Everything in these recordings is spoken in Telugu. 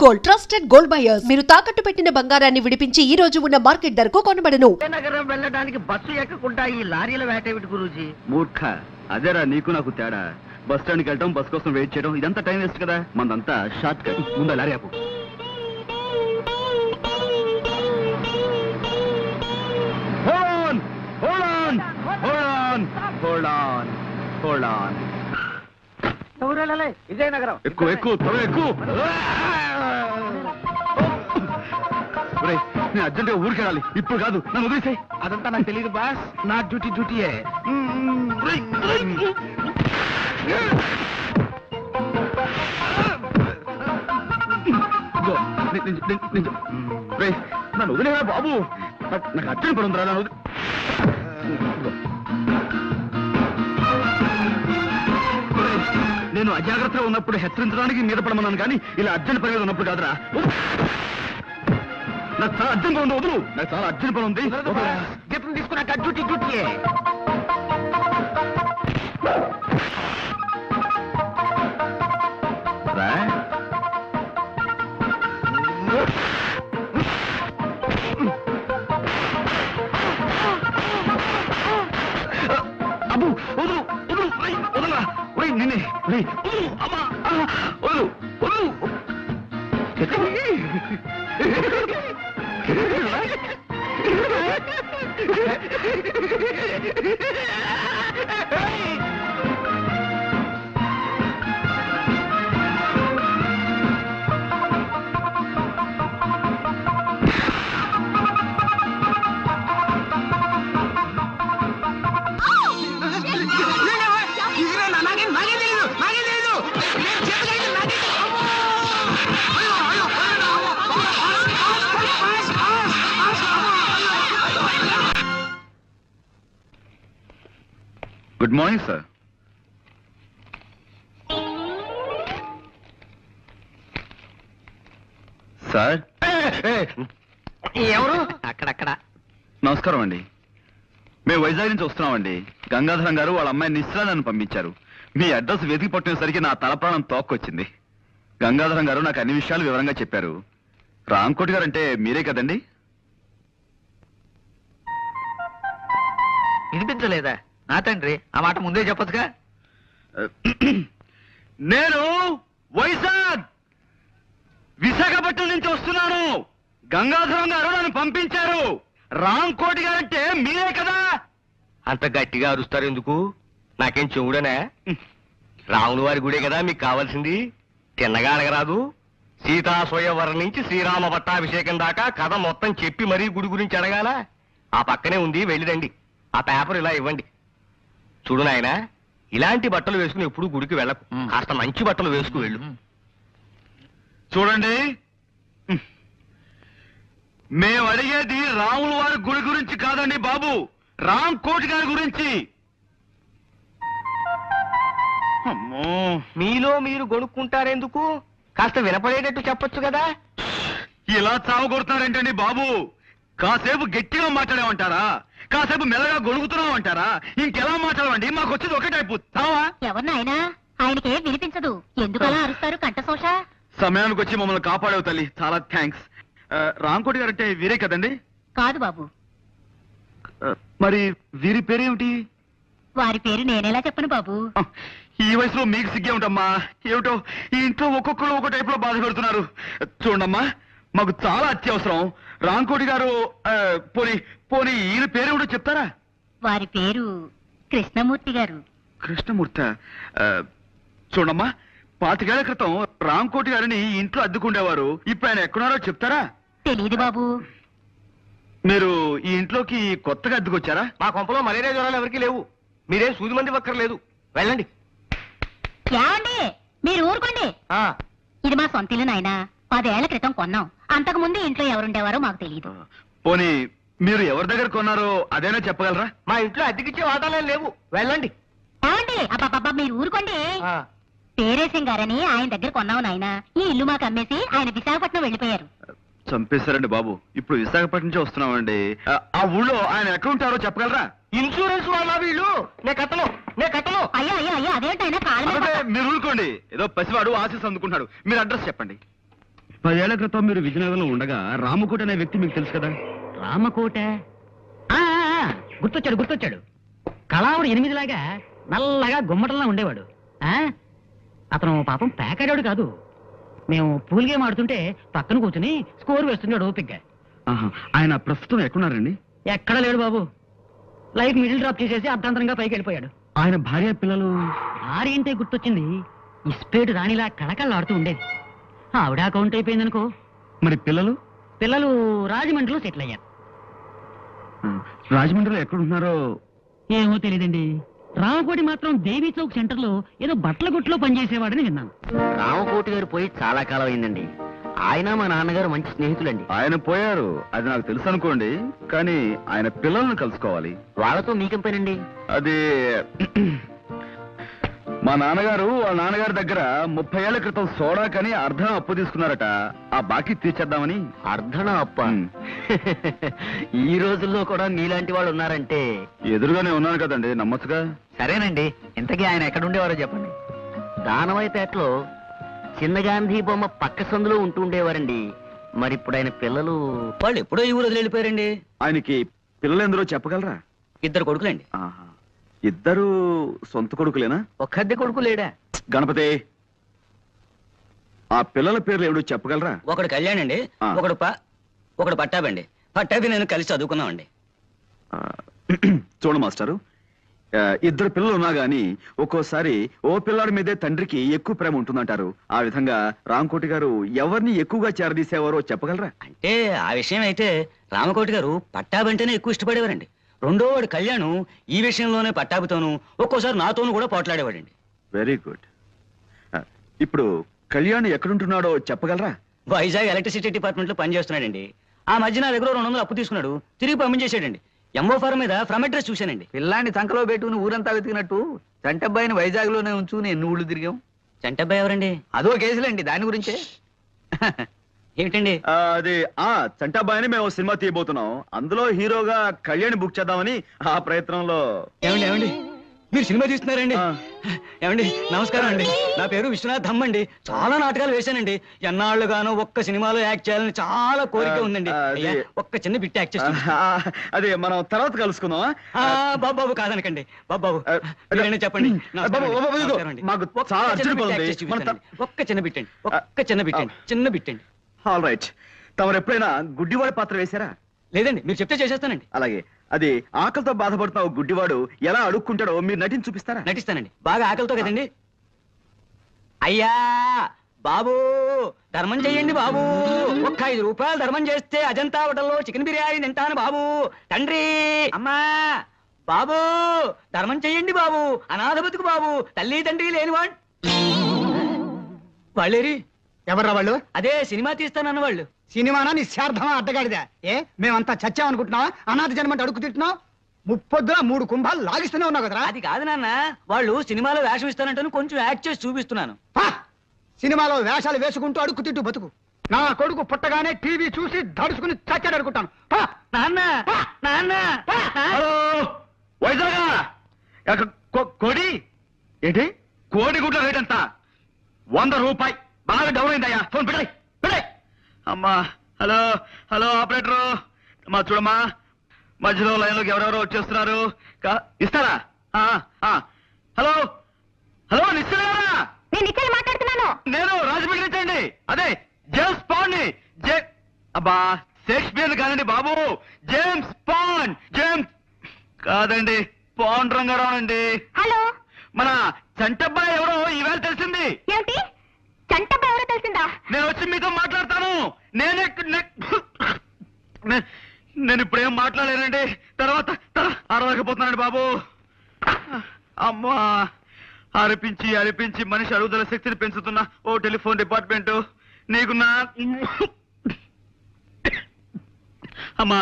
Gold, trusted gold buyers. మీరు తాకట్టు పెట్టిన బంగారాన్ని విడిపించి ఈ రోజు ఉన్న మార్కెట్ ధరకు కొనబడను. నగరం వెళ్ళడానికి బస్సు ఎక్కకుండా ఈ లారీల వేటేమిటి గురూజీ? మూర్ఖ, అదేరా నీకు నాకు తేడా. బస్ స్టాండ్కి వెళ్ళటం, బస్ కోసం వెయిట్ చేయడం, ఇదంతా టైం వేస్ట్ కదా. మనదంతా షార్ట్ కట్. ముందు లారీ ఆపు. విజయనగరం ఎక్కువ ఎక్కువ త్వరగా ఎక్కువ. నేను అర్జెంటుగా ఊరికి వెళ్ళాలి. ఇప్పుడు కాదు, నన్ను వదిలేసాయి. అదంతా నాకు తెలియదు బాస్. నా డ్యూటీయే. నన్ను వదిలేవా బాబు. నాకు అర్జెంట్ పడి ఉందిరా. నన్ను నేను అజాగ్రత్తగా ఉన్నప్పుడు హెచ్చరించడానికి మీద పడమన్నాను, కానీ ఇలా అర్జెంట్ పని మీద ఉన్నప్పుడు కాదురా. నాకు చాలా అర్జెంట్ పని ఉంది, వదులు. నాకు చాలా అర్జెంట్ పని ఉంది. జీతం తీసుకున్నాక డ్యూటీయే. అబ్బు వదులు, వదులు, వదలా. నిన్నే అమ్మా, వదులు, వదులు. Good morning sir. సార్ ఎవరు? అక్కడక్కడ. నమస్కారం అండి. మేము వైజాగ్ నుంచి వస్తున్నామండి. గంగాధరం గారు వాళ్ళ అమ్మాయి నిశ్చల నన్ను పంపించారు. మీ అడ్రస్ వెతికి పట్టినసరికి నా తలప్రాణం తోక్కొచ్చింది. గంగాధరం గారు నాకు అన్ని విషయాలు వివరంగా చెప్పారు. రాంకోటి గారు అంటే మీరే కదండి? వినిపించలేదా? నా తండ్రి, ఆ మాట ముందే చెప్పొచ్చుగా. నేను విశాఖపట్నం నుంచి వస్తున్నాను. గంగాధరం గారు నన్ను పంపించారు. రాంకోటి గారంటే మీరే కదా? అంత గట్టిగా అరుస్తారు ఎందుకు? నాకేం చెవుడనా? రాముల వారి గుడే కదా మీకు కావాల్సింది. తిన్నగా అడగరాదు. సీతా స్వయంవరం నుంచి శ్రీరామ పట్టాభిషేకం దాకా కథ మొత్తం చెప్పి మరీ గుడి గురించి అడగాల. ఆ పక్కనే ఉంది, వెళ్ళిరండి. ఆ పేపర్ ఇలా ఇవ్వండి. చూడు నాయనా, ఇలాంటి బట్టలు వేసుకుని ఎప్పుడు గుడికి వెళ్ళకు. కాస్త మంచి బట్టలు వేసుకు వెళ్ళు. చూడండి, మేము అడిగేది రాముల వారి గుడి గురించి కాదండి బాబు, రాంకోటి గారి గురించి. అమ్మో, మీలో మీరు గొనుక్కుంటారెందుకు? కాస్త వినపడేటట్టు చెప్పొచ్చు కదా. ఇలా చావగొడుతున్నారేంటండి బాబు? కాసేపు గట్టిగా మాట్లాడామంటారా? కాసేపు మెల్లగా గొడుగుతున్నామంటారా? ఇంకెలా మాట్లాడమండి? మాకు వచ్చేది ఒకటే టైపు చావా. ఎవరినైనా ఆయనకే వినిపించదు. ఎందుకలా అరుస్తారు కంఠశోష? సమయానికి వచ్చి మమ్మల్ని కాపాడేవు తల్లి, చాలా థ్యాంక్స్. రాంకోటి గారు అంటే వీరే కదండి? కాదు బాబు, మరి వీరి పేరేమిటి? వారి పేరు నేనేలా చెప్పను బాబు. ఈ వయసులో మీకు సిగ్గే ఉంటామ్మా. ఏమిటో ఈ ఇంట్లో ఒక్కొక్కరు ఒక టైప్ లో బాధ పెడుతున్నారు. చూడమ్మా, మాకు చాలా అత్యవసరం. రాంకోటి గారు పోనీ పోనీ ఈయన పేరేమిటో చెప్తారా? వారి పేరు కృష్ణమూర్తి గారు. కృష్ణమూర్తి. చూడమ్మా, 25 ఏళ్ల క్రితం రాంకోటి గారిని ఈ ఇంట్లో అద్దెకుండేవారు. ఇప్పుడు ఆయన ఎక్కడున్నారో చెప్తారా? తెలీదు బాబు. మీరు ఈ ఇంట్లోకి కొత్తగా అద్దెకొచ్చారా? మా కొంపలో మలేరియా జ్వరాలు ఎవరికి లేవు. మీరేం సూది మంది ఒక్కర్లేదు. వెళ్ళండి. ఏమండి, మీరు ఊరుకోండి. ఇది మా సొంత ఇల్లు నాయనా. 10 ఏళ్ల క్రితం కొన్నాం. అంతకు ముందు ఇంట్లో ఎవరుండేవారో మాకు తెలియదు. పోనీ మీరు ఎవరి దగ్గర కొన్నారో అదేనా చెప్పగలరా? మా ఇంట్లో అద్దెకిచ్చే వాటాలే లేవు. వెళ్ళండి. ఏమండి, అబ్బాబ్బా మీరు ఊరుకోండి. పేరేశం గారని ఆయన దగ్గర కొన్నావు నాయనా. ఈ ఇల్లు మాకు అమ్మేసి ఆయన విశాఖపట్నం వెళ్ళిపోయారు. చంపేశారండి బాబు. ఇప్పుడు విశాఖపట్నం నుంచి వస్తున్నామండి. ఆ ఊళ్ళో ఆయన ఎక్కడ ఉంటారో చెప్పగలరా? ఇన్సూరెన్స్ వాళ్ళ వీళ్ళు. నే కట్టను. అయ్యా అయ్యా అయ్యా, అదేంటైనా కాళ్ళ మీద మీరు ఊరుకోండి. ఏదో పసివాడు ఆశీస్ అందుకుంటున్నాడు. మీరు అడ్రస్ చెప్పండి. 10 ఏళ్ల క్రితం మీరు విజయనగరంలో ఉండగా రామకోట అనే వ్యక్తి మీకు తెలుసు కదా? రామకోట గుర్తొచ్చాడు కళావుడు 8లాగా నల్లగా గుమ్మటంలా ఉండేవాడు. అతను పాపం పేకాడాడు కాదు. మేము పూల్ గేమ్ ఆడుతుంటే పక్కన కూర్చుని స్కోర్ వేస్తున్నాడు ఓపిగ్గా. ఆయన ప్రస్తుతం ఎక్కడున్నారండి? ఎక్కడ లేడు బాబు. లైఫ్ మిడిల్ డ్రాప్ చేసేసి అర్ధాంతరంగా పైకి వెళ్ళిపోయాడు. ఆయన భార్య పిల్లలు? భార్య అంటే గుర్తొచ్చింది. ఇస్పేటు రాణిలా కళకళలాడుతూ ఉండేది. ఆవిడ అకౌంట్ అయిపోయిందనుకో. మరి పిల్లలు? పిల్లలు రాజమండ్రిలో సెటిల్ అయ్యారు. రాజమండ్రిలో ఎక్కడున్నారో ఏమో తెలియదండి. రామకోటి మాత్రం దేవీ చౌక్ సెంటర్ లో ఏదో బట్టల కొట్టులో పనిచేసేవాడని విన్నాను. రామకోటి గారు పోయి చాలా కాలం అయిందండి. ఆయన మా నాన్నగారు మంచి స్నేహితులండి. ఆయన పోయారు, అది నాకు తెలుసు అనుకోండి. కానీ ఆయన పిల్లల్ని కలుసుకోవాలి. వాళ్ళతో మీకేం పనండి? అది మా నాన్నగారు వాళ్ళ నాన్నగారి దగ్గర 30 ఏళ్ల క్రితం సోడా కని అర్ధం అప్పు తీసుకున్నారట. ఆ బాకీ తీర్చేద్దామని. అర్ధన అప్ప. ఉమ్. ఈ రోజుల్లో కూడా మీలాంటి వాళ్ళు ఉన్నారంటే. ఎదురుగానే ఉన్నాను కదండి, నమ్మచ్చుగా. సరేనండి, ఇంతకీ ఆయన ఎక్కడుండేవారో చెప్పండి. దానవాయిపేటలో చిన్న గాంధీ బొమ్మ పక్క సందులో ఉంటూ ఉండేవారండి. మరి ఇప్పుడు ఆయన పిల్లలు? వాళ్ళు ఎప్పుడో ఈ ఊరు వెళ్ళిపోయారండి. ఆయనకి పిల్లలు ఎందరో చెప్పగలరా? 2 కొడుకులండి. ఆహా. ఇద్దరు సొంత కొడుకులేనా? ఒక్కద్దె కొడుకు లేడా? గణపతి, ఆ పిల్లల పేర్లు ఏమిటో చెప్పగలరా? ఒకడు కళ్యాణ్ అండి, ఆ. ఒకడు పట్టాబండి. పట్టాభి నేను కలిసి చదువుకున్నామండి. ఆ, చూడు మాస్టారు, ఇద్దరు పిల్లలు ఉన్నా గాని ఒక్కోసారి ఓ పిల్లాడి మీదే తండ్రికి ఎక్కువ ప్రేమ ఉంటుందంటారు. ఆ విధంగా రామకోటి గారు ఎవరిని ఎక్కువగా చేరదీసేవారో చెప్పగలరా? అంటే ఆ విషయం అయితే రామకోటి గారు పట్టాబంటేనే ఎక్కువ ఇష్టపడేవారండి. రెండో వాడు కళ్యాణ్ ఈ విషయంలోనే పట్టాభితోనూ ఒక్కోసారి నాతోనూ కూడా పోట్లాడేవాడండి. Very good. ఇప్పుడు కళ్యాణ్ ఎక్కడుంటున్నాడో చెప్పగలరా? వైజాగ్ ఎలక్ట్రిసిటీ డిపార్ట్మెంట్ లో పనిచేస్తున్నాడండి. ఆ మధ్య నా దగ్గర 200 అప్పు తీసుకున్నాడు, తిరిగి పంపించేసాడండి. ఎంఓ ఫారం మీద ఫ్రమ్ అడ్రస్ చూశానండి. పిల్లాన్ని సంకలో పెట్టుకుని ఊరంతా వెతికినట్టు చంటబ్బాయిని వైజాగ్ లోనే ఉంచు ఎన్ని ఊళ్ళు తిరిగాం. చంటబ్బాయి ఎవరండి? అదో కేసులండి, దాని గురించే. ఏమిటండి? అది చంటాబాయిని మేము సినిమా తీయబోతున్నాం. అందులో హీరోగా కళ్యాణ్ బుక్ చేద్దామని ఆ ప్రయత్నంలో. ఏమండి మీరు సినిమా తీస్తున్నారండి? ఆ. ఏమండి నమస్కారం అండి. నా పేరు విశ్వనాథ్ ధమ్ అండి. చాలా నాటకాలు వేశానండి. ఎన్నాళ్ళుగానో ఒక్క సినిమాలో యాక్ట్ చేయాలని చాలా కోరిక ఉందండి. అది- అయ్యా, ఒక్క చిన్న బిట్ యాక్ట్ చేస్తాను. అదే మనం తర్వాత కలుసుకుందాం. బాబు కాదనకండి. బాబు మీరేనా చెప్పండి. నమస్కారం అండి. మాకు ఒక్క చాలా చిన్న అర్జెంట్ bit పని act ఉంది. చేసి చూపిస్తానండి. ఒక్క చిన్న బిట్ అండి. ఒక్క చిన్న బిట్ అండి. చిన్న బిట్ అండి. All right. తమరు ఎప్పుడైనా గుడ్డివాడి పాత్ర వేశారా? లేదండి, మీరు చెప్తే చేసేస్తానండి. అలాగే అది ఆకలితో బాధపడుతున్న ఓ గుడ్డివాడు ఎలా అడుక్కుంటాడో మీరు నటించి చూపిస్తారా? నటిస్తానండి. బాగా ఆకలితో కదండి. అయ్యా బాబు ధర్మం చెయ్యండి బాబు. ఒక్క 5 రూపాయలు ధర్మం చేస్తే అజంతా హోటల్లో చికెన్ బిర్యానీ తింటాను బాబు. తండ్రి అమ్మా బాబు ధర్మం చెయ్యండి బాబు. అనాథ బతుకు బాబు. తల్లి తండ్రి లేనివాడు. వాళ్ళేరి? ఎవర్రా వాళ్ళు? అదే సినిమా తీస్తానన్న వాళ్ళు. సినిమానా నిశ్చార్థమా అడ్డగాడిదా? మేమంతా చచ్చామనుకుంటున్నావా? అనాథ జన్మంటే అడుగు తింటున్నావు. 3 కుంభాలు లాగిస్తూనే ఉన్నావు కదరా. అది కాదు నాన్న, వాళ్ళు సినిమాలో వేషం ఇస్తానంటాను, కొంచెం యాక్ట్ చేసి చూపిస్తున్నాను. సినిమాలో వేషాలు వేసుకుంటూ అడుగు తింటూ బతుకు. నా కొడుకు పుట్టగానే టీవీ చూసి దడుచుకుని చచ్చాడు అనుకుంటాను. నాన్న నాన్న హలో వైజాగ్ కోడి ఏంటి? కోడి గుడ్ల రేట్ ఎంత? 100 రూపాయి. బాగా డౌన్ అయిందయ్యా. ఫోన్ పెట్టాయి పెట్టాయి. అమ్మా హలో హలో ఆపరేటరు, మా చూడమ్మా మధ్యలో లైన్లోకి ఎవరెవరో వచ్చేస్తున్నారు. ఇస్తారా? హలో హలో నిశ్చయరా? నేను ఇక్కడ మాట్లాడుతున్నాను. నేను రాజమండ్రి నుంచి అండి. అదే జేమ్స్ పాండ్ ని. అబ్బా షేక్స్పియర్ కాదండి బాబు, జేమ్స్ పాండ్. జేమ్స్ కాదండి, పాండ్ రంగారావు అండి. హలో, మన చంటబ్బాయి ఎవరో ఈవేళ తెలిసింది. ఏమిటి? చంటబ్బా ఎవరో తెలిసిందా? నేను వచ్చి మీతో మాట్లాడతాను. నేను ఇప్పుడేం మాట్లాడలేనండి. తర్వాత అరవకపోతున్నానండి బాబు. అమ్మా అరిపించి అరిపించి మనిషి అరుగుదల శక్తిని పెంచుతున్న ఓ టెలిఫోన్ డిపార్ట్మెంట్ నీకు నా అమ్మా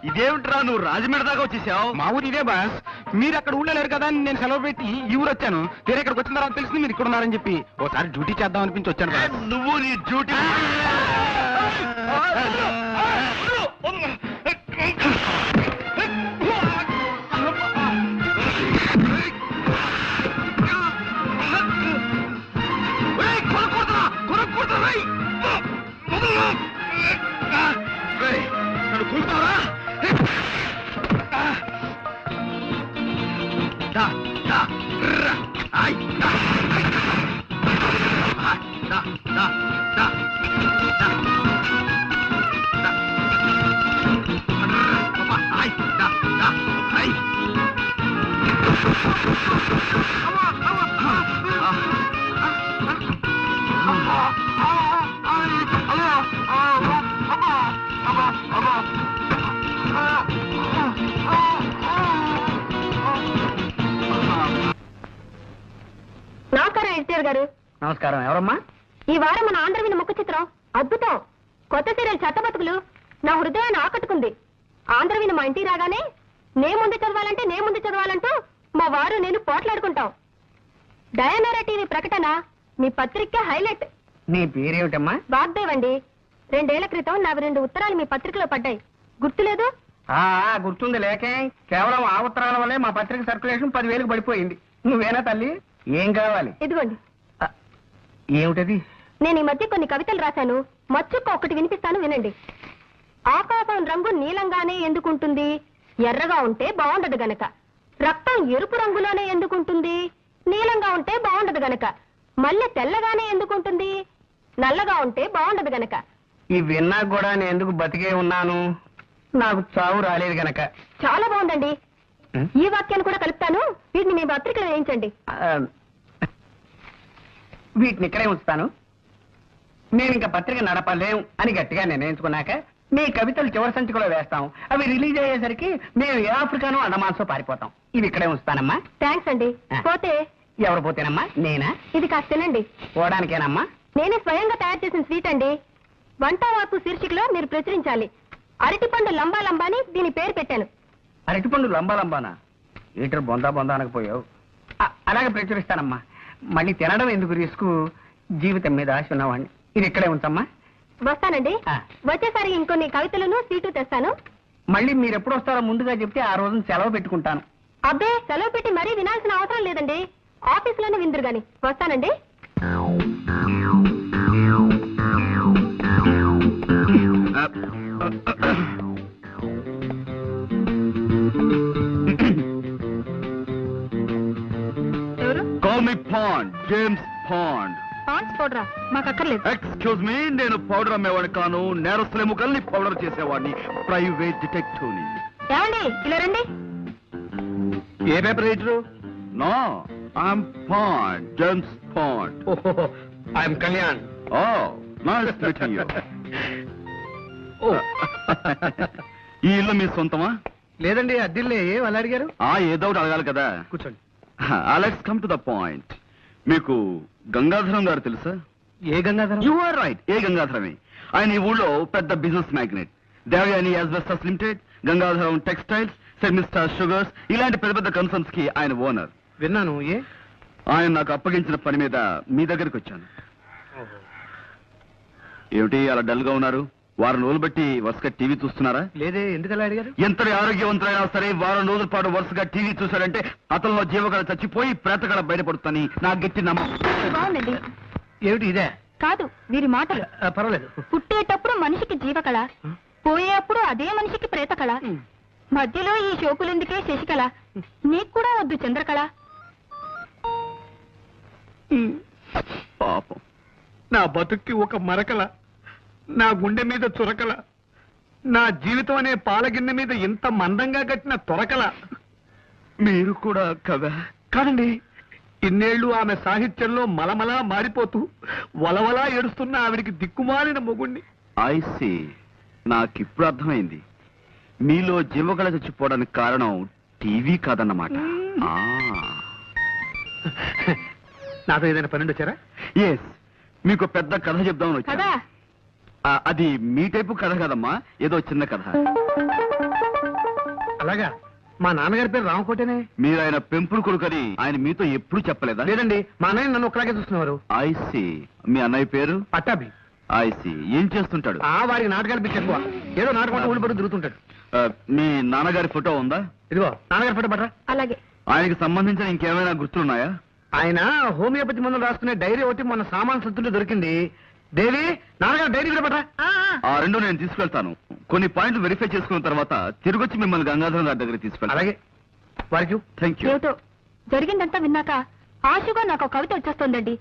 ఇదేమిట్రా, నువ్వు రాజమండ్రి దాకా వచ్చేసావు? మా ఊరు ఇదే బాస్. మీరు అక్కడ ఊళ్ళో లేరు కదా అని నేను సెలవు పెట్టి ఈ ఊరు వచ్చాను. వేరే ఇక్కడికి వచ్చిన తర్వాత తెలిసింది మీరు ఇక్కడ ఉన్నారని చెప్పి ఓసారి డ్యూటీ చేద్దాం అనిపించి వచ్చాను బాస్. నువ్వు నీ డ్యూటీ చూస్తావరా? దా, దా, రా, ఆయ్, దా, ఆయ్, దా, దా, దా, దా, దా, దా. అబ్బా, ఆయ్, దా, దా, ఆయ్. నమస్కారం ఎన్టీఆర్ గారు. నమస్కారం. ఎవరమ్మా? ఈ వారం మన ఆంధ్రవిని ముఖ చిత్రం అద్భుతం. కొత్త సీరియల్ చెత్తబతుకులు నా హృదయాన్ని ఆకట్టుకుంది. ఆంధ్రవిని మా ఇంటికి రాగానే నే ముందు చదవాలంటూ మా వారు నేను పోట్లాడుకుంటాం. డయానోరా టీవీ ప్రకటన మీ పత్రిక హైలైట్. నీ పేరేమిటమ్మా? వాగ్దేవ్ అండి. 2 ఏళ్ల క్రితం నా 2 ఉత్తరాలు మీ పత్రికలో పడ్డాయి. గుర్తులేదు? గుర్తుంది. లేకే కేవలం ఆ ఉత్తరాల వల్లే మా పత్రిక సర్క్యులేషన్ 10,000కి పడిపోయింది. నువ్వేనా తల్లి? ఏం కావాలి? ఇదిగోండి. ఏమిటది? నేను ఈ మధ్య కొన్ని కవితలు రాశాను. మచ్చుక్క ఒకటి వినిపిస్తాను, వినండి. ఆకాశం రంగు నీలంగానే ఎందుకుంటుంది? ఎర్రగా ఉంటే బాగుండదు గనక. రక్తం ఎరుపు రంగులోనే ఎందుకుంటుంది? నీలంగా ఉంటే బాగుండదు గనక. మల్లె తెల్లగానే ఎందుకుంటుంది? నల్లగా ఉంటే బాగుండదు గనక. ఈ విన్నా కూడా నేను ఎందుకు బతికే ఉన్నాను? నాకు చావు రాలేదు గనక. చాలా బాగుందండి. ఈ వాక్యాన్ని కూడా కలుపుతాను. వీటిని మీ పత్రికలో వేయించండి. వీటిని ఇక్కడే ఉంచుతాను. మేము ఇంకా పత్రిక నడపలేం అని గట్టిగా నిర్ణయించుకున్నాక మీ కవితలు చివరి సంచికలో వేస్తాం. అవి రిలీజ్ అయ్యేసరికి మేము ఏ ఆఫ్రికానో అండమాన్సో పారిపోతాం. ఇవి ఇక్కడే ఉంచుతానమ్మా. థ్యాంక్స్ అండి. పోతే ఎవరు పోతేనమ్మా? నేనా? ఇది కాస్త తినండి. పోవడానికేనమ్మా? నేనే స్వయంగా తయారు చేసిన స్వీట్ అండి. వంట వార్పు శీర్షికలో మీరు ప్రచురించాలి. అరటిపండు లంబా లంబాని దీని పేరు పెట్టాను. అరటిపండు లంబా లంబానా? ఈటర్ బొందా బొందా అనకపోయావు. అలాగే ప్రచురిస్తానమ్మా. మళ్ళీ తినడం ఎందుకు రిస్క్? జీవితం మీద ఆశ ఉన్నవాడిని. ఇది ఇక్కడే ఉంచమ్మా. వస్తానండి. వచ్చేసరి ఇంకొన్ని కవితలను సీటు తెస్తాను. మళ్ళీ మీరు ఎప్పుడు వస్తారో ముందుగా చెప్తే ఆ రోజున సెలవు పెట్టుకుంటాను. అబ్బే, సెలవు పెట్టి మరీ వినాల్సిన అవసరం లేదండి. ఆఫీసులోనే విందురు గాని. వస్తానండి. ఎవరు? Call me Bond, James Bond. Pond's పౌడరా? మాకు అక్కర్లేదు. ఎక్స్క్యూజ్ మీ, నేను పౌడర్ అమ్మేవాడిని కాను. నేరస్తుల ముఖల్ని పౌడర్ చేసేవాడిని. ప్రైవేట్ డిటెక్టివ్ని. ఏమండి, ఇలా రండి. ఏ paper writer? No, I'm Bond, James Bond. I'm Kalyan. Oh, nice meeting you. ఈ ఇల్లు మీ సొంతమా? లేదండి, అద్దిల్లే. అలా అడిగారు? ఏదో ఒకటి అడగాలి కదా. కూర్చోండి. Let's come to the point. మీకు గంగాధరం గారు తెలుసా? ఏ గంగాధరం? యు ఆర్ రైట్, ఏ గంగాధరమే. ఆయన ఈ ఊళ్ళో పెద్ద business magnet. Devayani asbestos limited, Gangadharam textiles, సెమిస్టార్ షుగర్స్, ఇలాంటి పెద్ద పెద్ద కన్సర్న్స్ కి ఆయన ఓనర్. విన్నాను. ఆయన నాకు అప్పగించిన పని మీద మీ దగ్గరికి వచ్చాను. ఏమిటి అలా డల్ గా ఉన్నారు? వారం రోజులు బట్టి వరుసగా టీవీ చూస్తున్నారా? లేదే, ఎందుకు అలా అడిగారు? ఎంతటి ఆరోగ్యవంతులైనా సరే వారం రోజుల పాటు వరుసగా టీవీ చూశారంటే అతనిలో జీవకళ చచ్చిపోయి ప్రేతకళ బయటపడుతుందని నా గట్టి నమ్మకం. బాగుందండి. ఏమిటి ఇదే? కాదు, వీరి మాటలు. పర్వాలేదు. పుట్టేటప్పుడు మనిషికి జీవకళ, పోయేప్పుడు అదే మనిషికి ప్రేతకళ. మధ్యలో ఈ షోకులెందుకే శశికళ? నీకు కూడా వద్దు చంద్రకళ. పాపం. నా బతుక్కి ఒక మరకల, నా గుండె మీద చురకల, నా జీవితం అనే పాలగిన్నె మీద ఇంత మందంగా కట్టిన తొరకల. మీరు కూడా కదా? కాదండి, ఇన్నేళ్లు ఆమె సాహిత్యంలో మలమలా మారిపోతూ వలవలా ఏడుస్తున్న ఆవిడికి దిక్కుమాలిన మొగుణ్ణి. ఐ సీ, నాకిప్పుడు అర్థమైంది. మీలో జీవకళ చచ్చిపోవడానికి కారణం టీవీ కాదన్నమాట. నాతో ఏదైనా పన్నెండు వచ్చారా? ఎస్, మీకు పెద్ద కథ చెప్దామని వచ్చా. కదా అది మీ టైపు కథ కదమ్మా, ఏదో చిన్న కథ. అలాగా? మా నాన్నగారి పేరు రామకోటేనే. మీరు ఆయన పెంపుడు కొడుకని ఆయన మీతో ఎప్పుడు చెప్పలేదా? లేదండి, మా అన్నయ్య నన్ను ఒకలాగే చూస్తున్నారు. I see. మీ అన్నయ్య పేరు? పట్టాభి. I see. ఏం చేస్తుంటాడు? వారికి నాటకాలు పిచ్చి ఎక్కువ. ఏదో నాటకం ఊళ్ళు పడి తిరుగుతుంటాడు. మీ నాన్నగారి ఫోటో ఉందా? ఇదిగో నాన్నగారి ఫోటో పట్టరా. అలాగే. ఆయనకి సంబంధించిన ఇంకేమైనా గుర్తులున్నాయా? ఆయన హోమియోపతి మందులు రాసుకునే డైరీ ఒకటి మొన్న సామాన్ సత్తుంటే దొరికింది. దేవి నాన్నగారు డైరీ కూడా పట్రా. ఆ రెండు నేను తీసుకెళ్తాను. కొన్ని పాయింట్లు వెరిఫై చేసుకున్న తర్వాత తిరిగొచ్చి మిమ్మల్ని గంగాధరం గారి దగ్గర తీసుకెళ్తాను. అలాగే వారికి థ్యాంక్ యూ. ఏమిటో జరిగిందంతా విన్నాక ఆశగా నాకు ఒక కవిత వచ్చేస్తోందండి.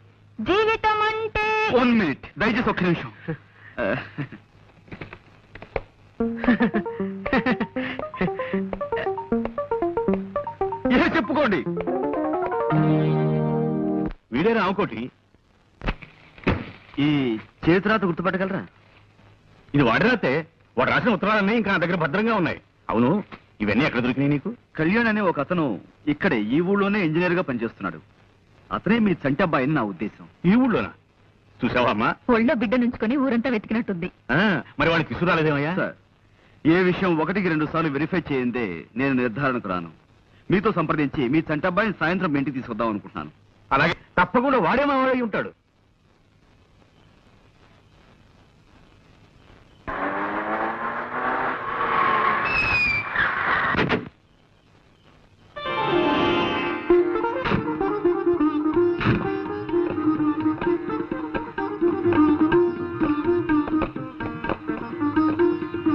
జీవితం అంటే 1 minute దయచేసి ఒక్క నిమిషం. ఏ చెప్పుకోండి. వీడే రామకోటి. ఈ చేతిరాత గుర్తుపట్టగలరా? ఇది వాడి రాతే. వాడు రాసిన ఉత్తరాలన్నీ ఇంకా నా దగ్గర భద్రంగా ఉన్నాయి. అవును, ఇవన్నీ ఎక్కడ దొరికినాయి నీకు? కళ్యాణ్ అనే ఒక అతను ఇక్కడే ఈ ఊళ్ళోనే ఇంజనీర్ గా పనిచేస్తున్నాడు. అతనే మీ చంటి అబ్బాయిని నా ఉద్దేశం. ఈ ఊళ్ళోనా? చూసావా అమ్మా? ఒళ్ళో బిడ్డ నుంచుకొని ఊరంతా వెతికినట్టుంది. మరి వాడిని తీసుకురాలేదేమయ్యా? సార్, ఏ విషయం 1కి 2 సార్లు వెరిఫై చేయందే నేను నిర్ధారణకు రాను. మీతో సంప్రదించి మీ చంటి అబ్బాయిని సాయంత్రం మీ ఇంటికి తీసుకొద్దాం అనుకుంటున్నాను. అలాగే తప్పకుండా వాడే మా వాడై ఉంటాడు.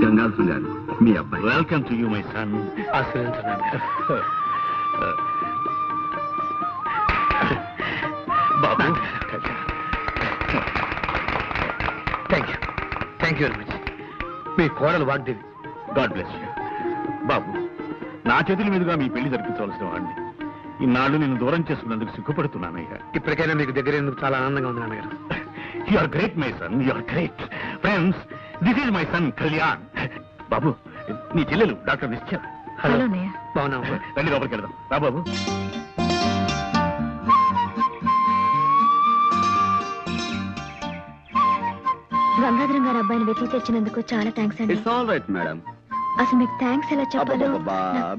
గంగాధరం గారు, మీ అబ్బాయి. Welcome to you my son. బాబు, థ్యాంక్ యూ వెరీ మచ్. మీ కోడలు వాగ్దేవి. God bless you. బాబు, నా చేతుల మీదుగా మీ పెళ్లి జరిపించవలసిన వాడిని. ఇన్నాళ్ళు నేను దూరం చేసుకున్నందుకు సిగ్గుపడుతున్నానయ్యా. ఇప్పటికైనా మీకు దగ్గర ఎందుకు చాలా ఆనందంగా ఉంది నాన్నగారు. You are great my son, you are great. Friends, this is my son Kalyan. బాబు, నీ చెల్లెలు డాక్టర్ నిశ్చయ. హలో అన్నయ్య. బాగున్నావు? రండి లోపలికి వెళ్దాం. రా బాబు. గంగాధరం గారు అబ్బాయిని వెతికి తెచ్చినందుకు చాలా థ్యాంక్స్ అండి. It's all right madam. అసలు మీకు థ్యాంక్స్ ఎలా చెప్పాలో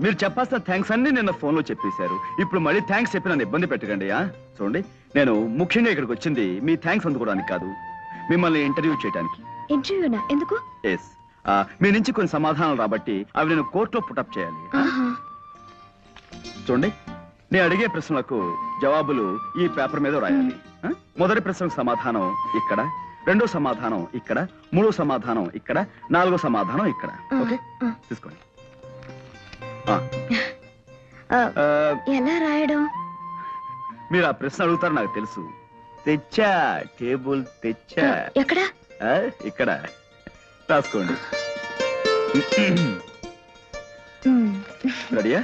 మీరు చెప్పాల్సిన థ్యాంక్స్ అన్ని నిన్న ఫోన్ లో చెప్పేశారు. ఇప్పుడు మళ్ళీ థ్యాంక్స్ చెప్పి నన్ను ఇబ్బంది పెట్టకండి. చూడండి, నేను ముఖ్యంగా ఇక్కడికి వచ్చింది మీ థ్యాంక్స్ అందుకోవడానికి కాదు, మిమ్మల్ని ఇంటర్వ్యూ చేయడానికి. ఇంటర్వ్యూనా? ఎందుకు? ఎస్, మీ నుంచి కొన్ని సమాధానాలు రాబట్టి అవి నేను కోర్టులో పుటప్ చేయాలి. ఆహా. చూడండి, నేను అడిగే ప్రశ్నలకు జవాబులు ఈ పేపర్ మీద రాయాలి. మొదటి ప్రశ్నకు సమాధానం ఇక్కడ, రెండో సమాధానం ఇక్కడ, మూడో సమాధానం ఇక్కడ, నాలుగో సమాధానం ఇక్కడ. ఓకే, తీసుకోండి. ఎలా రాయడం? మీరు ఆ ప్రశ్న అడుగుతారు నాకు తెలుసు. తెచ్చా, టేబుల్ తెచ్చా. ఎక్కడ? ఇక్కడ రాసుకోండి. రెడీయా?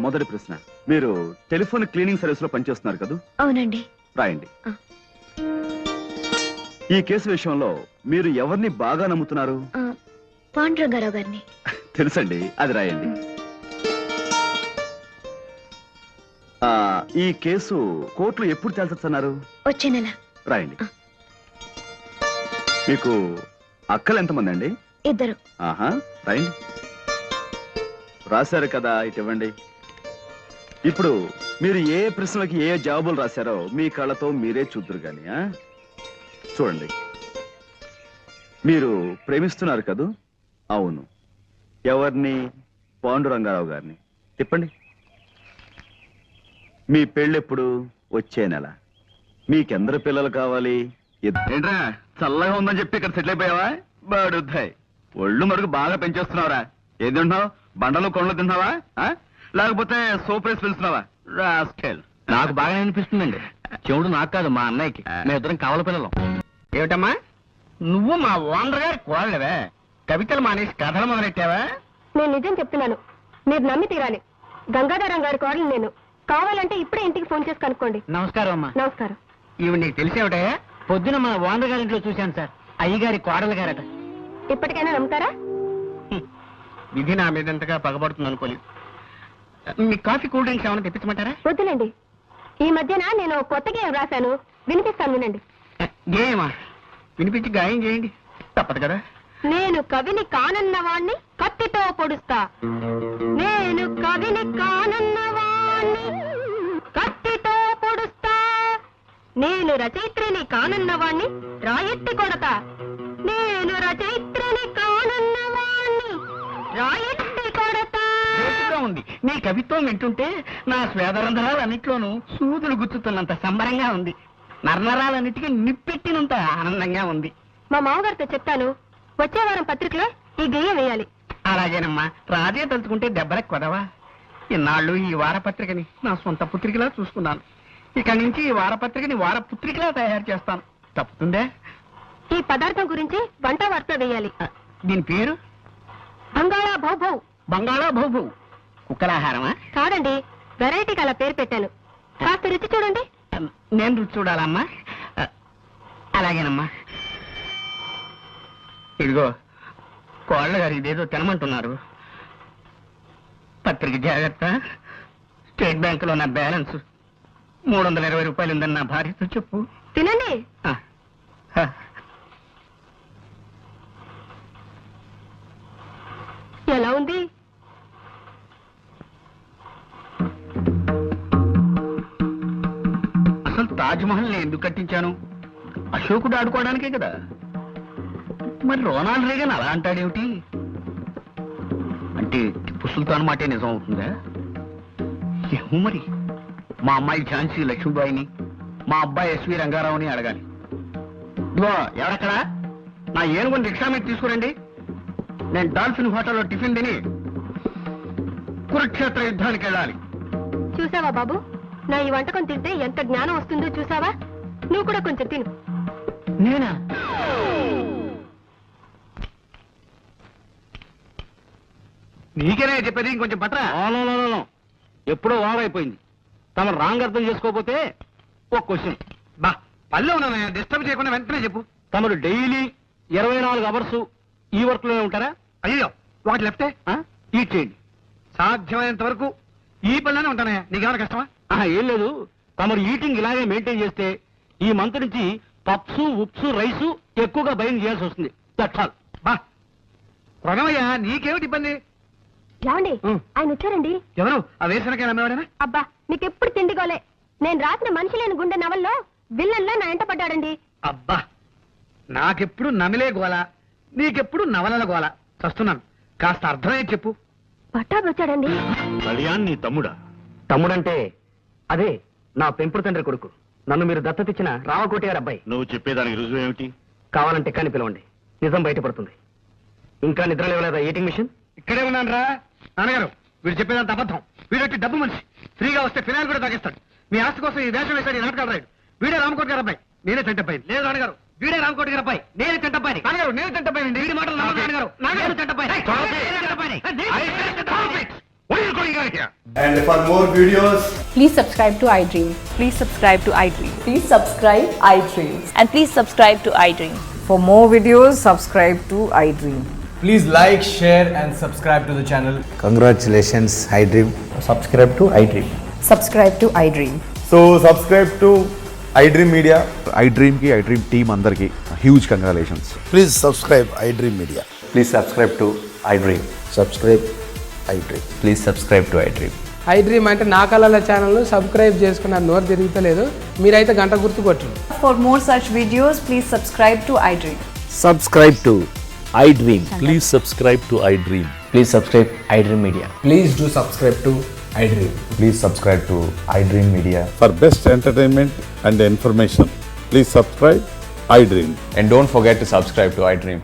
మొదటి ప్రశ్న, మీరు టెలిఫోన్ క్లీనింగ్ సర్వీస్ లో పనిచేస్తున్నారు కదా? అవునండి. రాయండి. ఈ కేసు విషయంలో మీరు ఎవరిని బాగా నమ్ముతున్నారు? పాండురంగారావు గారిని. తెలుసండి, అది రాయండి. ఈ కేసు కోర్టులో ఎప్పుడు తేల్చొచ్చన్నారు? వచ్చే నెల. రాయండి. మీకు అక్కలు ఎంతమంది అండి? 2. ఆహా, రాయండి. రాశారు కదా, ఇటు ఇవ్వండి. ఇప్పుడు మీరు ఏ ప్రశ్నలకి ఏ జవాబులు రాశారో మీ కళ్ళతో మీరే చూద్దరు గాని. చూడండి, మీరు ప్రేమిస్తున్నారు కదూ? అవును. ఎవరిని? పాండురంగారావు గారిని. తిప్పండి. మీ పెళ్ళెప్పుడు? వచ్చే నెల. మీకెందరు పిల్లలు కావాలి? ఏంట్రా చల్లగా ఉందని చెప్పి ఇక్కడ సెటిల్ అయిపోయావా? బాడుద్దాయి, ఒళ్ళు మరుగు బాగా పెంచేస్తున్నావురా. ఏం తింటున్నావు? బండలు కొండలు తింటున్నావా, లేకపోతే సోప్ రేసి పిలుస్తున్నావా? రాస్కెల్. నాకు బాగా అనిపిస్తుందండి. చెవుడు నాకు కాదు, మా అన్నయ్యకి. మేమిద్దరం కావల పిల్లలం. ఏమిటమ్మా, నువ్వు మా ఓనర్ గారి కోడలేవే? కవితలు మానేసి కథలు మొదలెట్టావా? నేను నిజం చెప్తున్నాను, మీరు నమ్మి తీరాలి. గంగాధరం గారి కోడలు నేను. కావాలంటే ఇప్పుడే ఇంటికి ఫోన్ చేసి కనుక్కోండి. నమస్కారం అమ్మా. నమస్కారం. ఇవి నీకు తెలిసేవిటయా? పొద్దున మా ఓనర్ గారింట్లో చూశాను సార్. అయ్యగారి కోడలు గారట. ఇప్పటికైనా నమ్ముతారా? విధి నా మీద ఎంతగా పగబడుతుంది అనుకోలేదు. మీ కాఫీ కూల్ డ్రింక్స్ ఏమైనా తెప్పించమంటారా? వద్దులేండి. ఈ మధ్యన నేను కొత్త గేయం రాశాను, వినిపిస్తాను వినండి. గేయమా? వినిపించి గాయం చేయండి. తప్పదు కదా. నేను కవిని కానన్నవాణ్ణి కత్తితో పొడుస్తా. నేను కవిని కానన్నవాణ్ణి కత్తితో పొడుస్తా. నేను రచయిత్రిని కానన్నవాణ్ణి రాయెత్తి కొడతా. నేను రచయిత్రిని కానన్నవాణ్ణి రాయెత్తి కొడతా. చేతుగా ఉంది. నీ కవిత్వం వింటుంటే నా స్వేదరంధ్రాలు అన్నిట్లోనూ సూదులు గుచ్చుతున్నంత సంబరంగా ఉంది. నరనరాలన్నిటికీ నిప్పెట్టినంత ఆనందంగా ఉంది. మా మామగారితో చెప్తాను, వచ్చే వారం పత్రికలో ఈ గెయ్య వేయాలి. అలాగేనమ్మా, రాజే తలుచుకుంటే దెబ్బలకు కొదవా. ఇన్నాళ్ళు ఈ వారపత్రికని నా సొంత పుత్రికలా చూసుకున్నాను. ఇక నుంచి ఈ వారపత్రికని వారపుత్రికలా తయారు చేస్తాను. తప్పుతుందే? ఈ పదార్థం గురించి వంట వార్త వేయాలి. దీని పేరు బంగాళా భౌభౌ. బంగాళా భౌభౌ. కుక్కలాహారమా? కాదండి, వెరైటీకి అలా పేరు పెట్టాను. కాస్త రుచి చూడండి. నేను రుచి చూడాలమ్మా? అలాగేనమ్మా. ఇదిగో కోళ్ళ గారు ఇదేదో తినమంటున్నారు. పత్రిక జాగ్రత్త. స్టేట్ బ్యాంకులో నా బ్యాలెన్స్ 320 రూపాయలు ఉందని నా భార్యతో చెప్పు. తినండి. ఆ, ఆ. ఎలా ఉంది? అసలు తాజ్ మహల్ నేను ఎందుకు కట్టించాను? అశోకుడు ఆడుకోవడానికే కదా. మరి రోనాల్డ్ రేగన్ అలా అంటాడేమిటి? అంటే టిప్పు సుల్తాన్ మాటే నిజం అవుతుందా? ఏమో మరి. మా అమ్మాయి ఝాన్సీ లక్ష్మీబాయిని, మా అబ్బాయి ఎస్వి రంగారావుని అడగాలి. ఇదిగో ఎవరక్కడ? నా ఏనుగుని రిక్షా మీద తీసుకురండి. నేను డాల్ఫిన్ హోటల్లో టిఫిన్ తిని కురుక్షేత్ర యుద్ధానికి వెళ్ళాలి. చూసావా బాబు, నా ఈ వంటకం తింటే ఎంత జ్ఞానం వస్తుందో చూసావా? నువ్వు కూడా కొంచెం తిను. నేనా? నీకేనే చెప్పేది, ఇంకొంచెం పట్రా. ఎప్పుడో ఓవైపోయింది. తమ రాంగ్ అర్థం చేసుకోకపోతే ఒక క్వశ్చన్. బా పల్లె ఉన్నా డిస్టర్బ్ చేయకుండా వెంటనే చెప్పు. తమరు డైలీ 24 అవర్స్ ఈ వర్క్ లోనే ఉంటారా? అయ్యో ఒకటి లెఫ్టే. ఈట్ చేయండి. సాధ్యమైనంత వరకు ఈ పనిలోనే ఉంటానయ్యా. నీకేమైనా కష్టమా? ఏం లేదు, తమరు ఈటింగ్ ఇలాగే మెయింటైన్ చేస్తే ఈ మంత్ నుంచి పప్స్ ఉప్స్ రైసు ఎక్కువగా బయలు చేయాల్సి వస్తుంది. That's all. బా ప్రణవయ్యా, నీకేమిటి ఇబ్బంది? ఏమండి, ఆయన వచ్చారండి. ఎవరు? ఆ వేసనకాయ అమ్మేవాడేనా? అబ్బా, మీకెప్పుడు తిండిగోలే. నేను రాసిన మనిషి లేని గుండె నవల్లో విల్లన్లా నా ఎంట పడ్డాడండి. అబ్బా, నాకెప్పుడు నమిలే గోల, నీకెప్పుడు నవలల గోల. చస్తున్నాను. కాస్త అర్థమయ్యే చెప్పు. పట్టాభి వచ్చాడండి. కళ్యాణ్ నీ తమ్ముడా? తమ్ముడంటే అదే నా పెంపుడు తండ్రి కొడుకు. నన్ను మీరు దత్తతిచ్చిన రామకోటి గారి అబ్బాయి. నువ్వు చెప్పేదానికి రుజువు ఏమిటి? కావాలంటే కానీ పిలవండి, నిజం బయటపడుతుంది. ఇంకా నిద్ర లేవలేదా ఈటింగ్ మిషన్? ఇక్కడే ఉన్నాను రా. నాన్నగారు, వీడు చెప్పేదంత అబద్ధం. వీడొచ్చి డబ్బు మనిషి. ఫ్రీగా వస్తే ఫినాయిల్ కూడా తాగిస్తాడు. మీ ఆస్తి కోసం ఈ వేషం వేశాడు ఈ నాటకాలు రాయుడు. వీడే రామకోటి గారి అబ్బాయి, నేనే చంటబ్బాయి. లేదు నాన్నగారు, వీడే రామకోటి గారి అబ్బాయి, నేనే చంటబ్బాయి. నాన్నగారు, నేను చంటబ్బాయి. వీడి మాటలు నాన్నగారు, నాన్నగారు Chantabbai. And for more videos, Please subscribe to iDream. Please subscribe to iDream. Please subscribe iDream. And please subscribe to iDream. For more videos, subscribe to iDream. please like, share and subscribe to the channel. Congratulations, iDream. Subscribe to iDream. Subscribe to iDream. So subscribe to iDream Media. iDream కి iDream టీమ్ అందరికి huge congratulations. Please subscribe iDream Media. Please subscribe to iDream. Subscribe iDream. Please subscribe to iDream. iDream అంటే నా కళల ఛానల్ సబ్స్క్రైబ్ చేసుకున్న నోరు తిరుగుతలేదు. మీరైతే గంట గుర్తు కొట్టండి. For more such videos, please subscribe to iDream. Subscribe to iDream. Please subscribe to iDream. Please subscribe iDream Media. Please do subscribe to iDream. Please subscribe to iDream Media. For best entertainment and information, please subscribe iDream. And don't forget to subscribe to iDream.